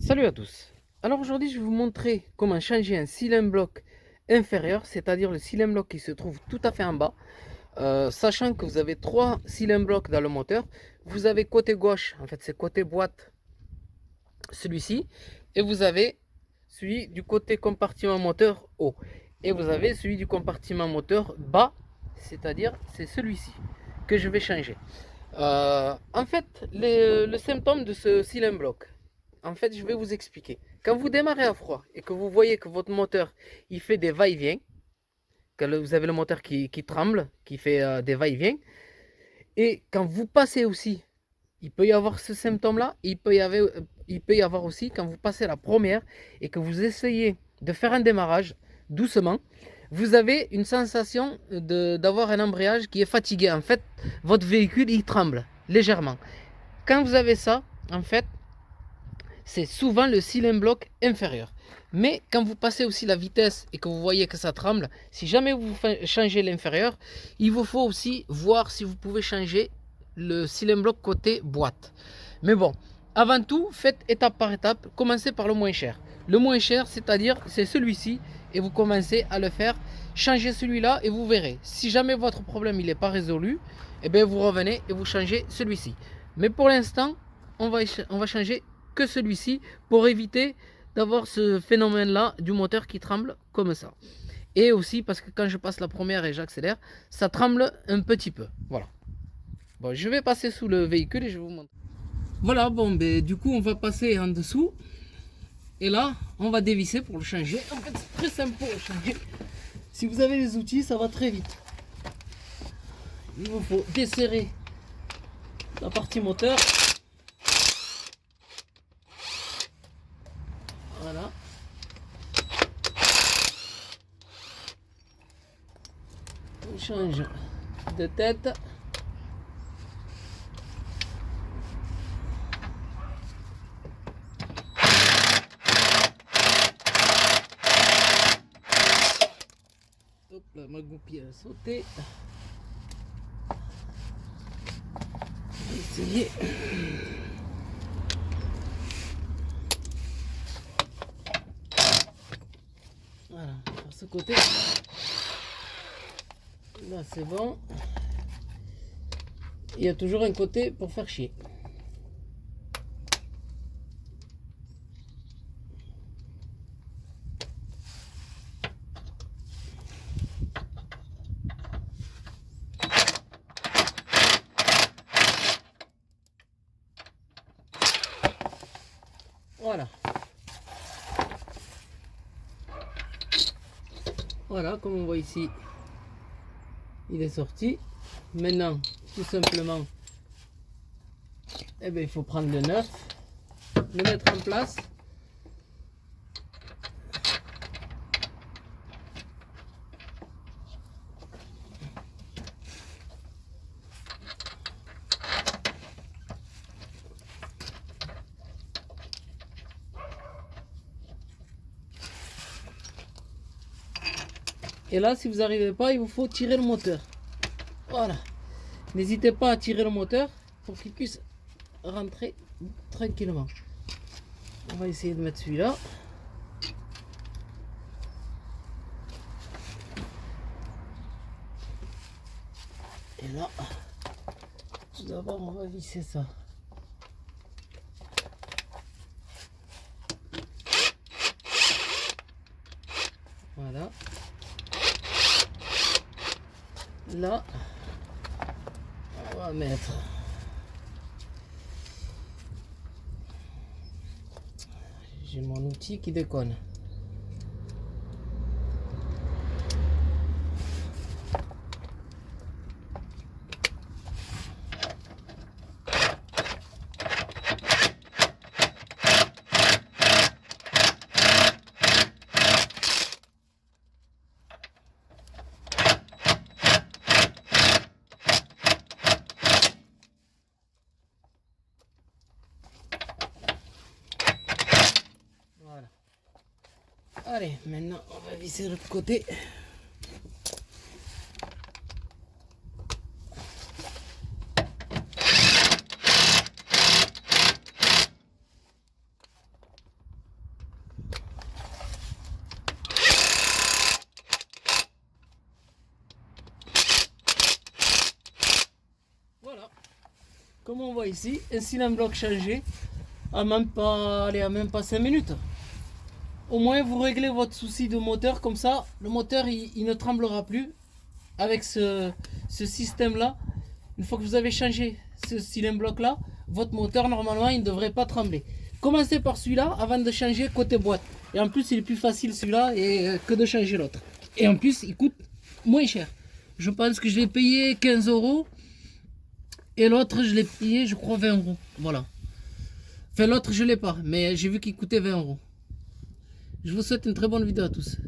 Salut à tous. Alors aujourd'hui je vais vous montrer comment changer un cylindre bloc inférieur, c'est-à-dire le cylindre bloc qui se trouve tout à fait en bas. Sachant que vous avez trois cylindres blocs dans le moteur. Vous avez côté gauche, en fait c'est côté boîte, celui-ci. Et vous avez celui du côté compartiment moteur haut. Et vous avez celui du compartiment moteur bas, c'est-à-dire c'est celui-ci que je vais changer. En fait, le symptôme de ce cylindre bloc, en fait, je vais vous expliquer. Quand vous démarrez à froid et que vous voyez que votre moteur il fait des va-et-vient, que vous avez le moteur qui tremble, qui fait des va-et-vient, et quand vous passez aussi, il peut y avoir ce symptôme-là. Il peut y avoir aussi quand vous passez la première et que vous essayez de faire un démarrage doucement, vous avez une sensation d'avoir un embrayage qui est fatigué. En fait, votre véhicule il tremble légèrement. Quand vous avez ça, en fait, c'est souvent le cylindre bloc inférieur. Mais quand vous passez aussi la vitesse et que vous voyez que ça tremble, si jamais vous changez l'inférieur, il vous faut aussi voir si vous pouvez changer le cylindre bloc côté boîte. Mais bon, avant tout, faites étape par étape. Commencez par le moins cher. Le moins cher, c'est-à-dire, c'est celui-ci. Et vous commencez à le faire. Changez celui-là et vous verrez. Si jamais votre problème n'est pas résolu, eh bien vous revenez et vous changez celui-ci. Mais pour l'instant, on va changer que celui-ci pour éviter d'avoir ce phénomène-là du moteur qui tremble comme ça. Et aussi parce que quand je passe la première et j'accélère, ça tremble un petit peu. Voilà. Bon, je vais passer sous le véhicule et je vais vous montrer. Voilà, bon, ben, du coup, on va passer en dessous. Et là, on va dévisser pour le changer. En fait, c'est très simple pour le changer. Si vous avez les outils, ça va très vite. Il vous faut desserrer la partie moteur. Voilà. On change de tête. Hop là, ma goupille a sauté. On va essayer. Voilà, par ce côté. Là c'est bon. Il y a toujours un côté pour faire chier. Voilà. Voilà, comme on voit ici, il est sorti. Maintenant, tout simplement, eh bien, il faut prendre le neuf, le mettre en place. Et là, si vous n'arrivez pas, il vous faut tirer le moteur. Voilà. N'hésitez pas à tirer le moteur pour qu'il puisse rentrer tranquillement. On va essayer de mettre celui-là. Et là, tout d'abord, on va visser ça. Voilà. Là, on va mettre j'ai mon outil qui déconne. Voilà. Allez, maintenant on va visser l'autre côté. Comme on voit ici, un cylindre bloc changé à même pas, allez, à même pas 5 minutes. Au moins vous réglez votre souci de moteur, comme ça le moteur il ne tremblera plus avec ce système là. Une fois que vous avez changé ce cylindre bloc là, votre moteur normalement il ne devrait pas trembler. Commencez par celui-là avant de changer côté boîte. Et en plus il est plus facile celui-là que de changer l'autre. Et en plus il coûte moins cher. Je pense que je l'ai payé 15 euros. Et l'autre, je l'ai payé, je crois, 20 euros. Voilà. Enfin, l'autre, je ne l'ai pas. Mais j'ai vu qu'il coûtait 20 euros. Je vous souhaite une très bonne vidéo à tous.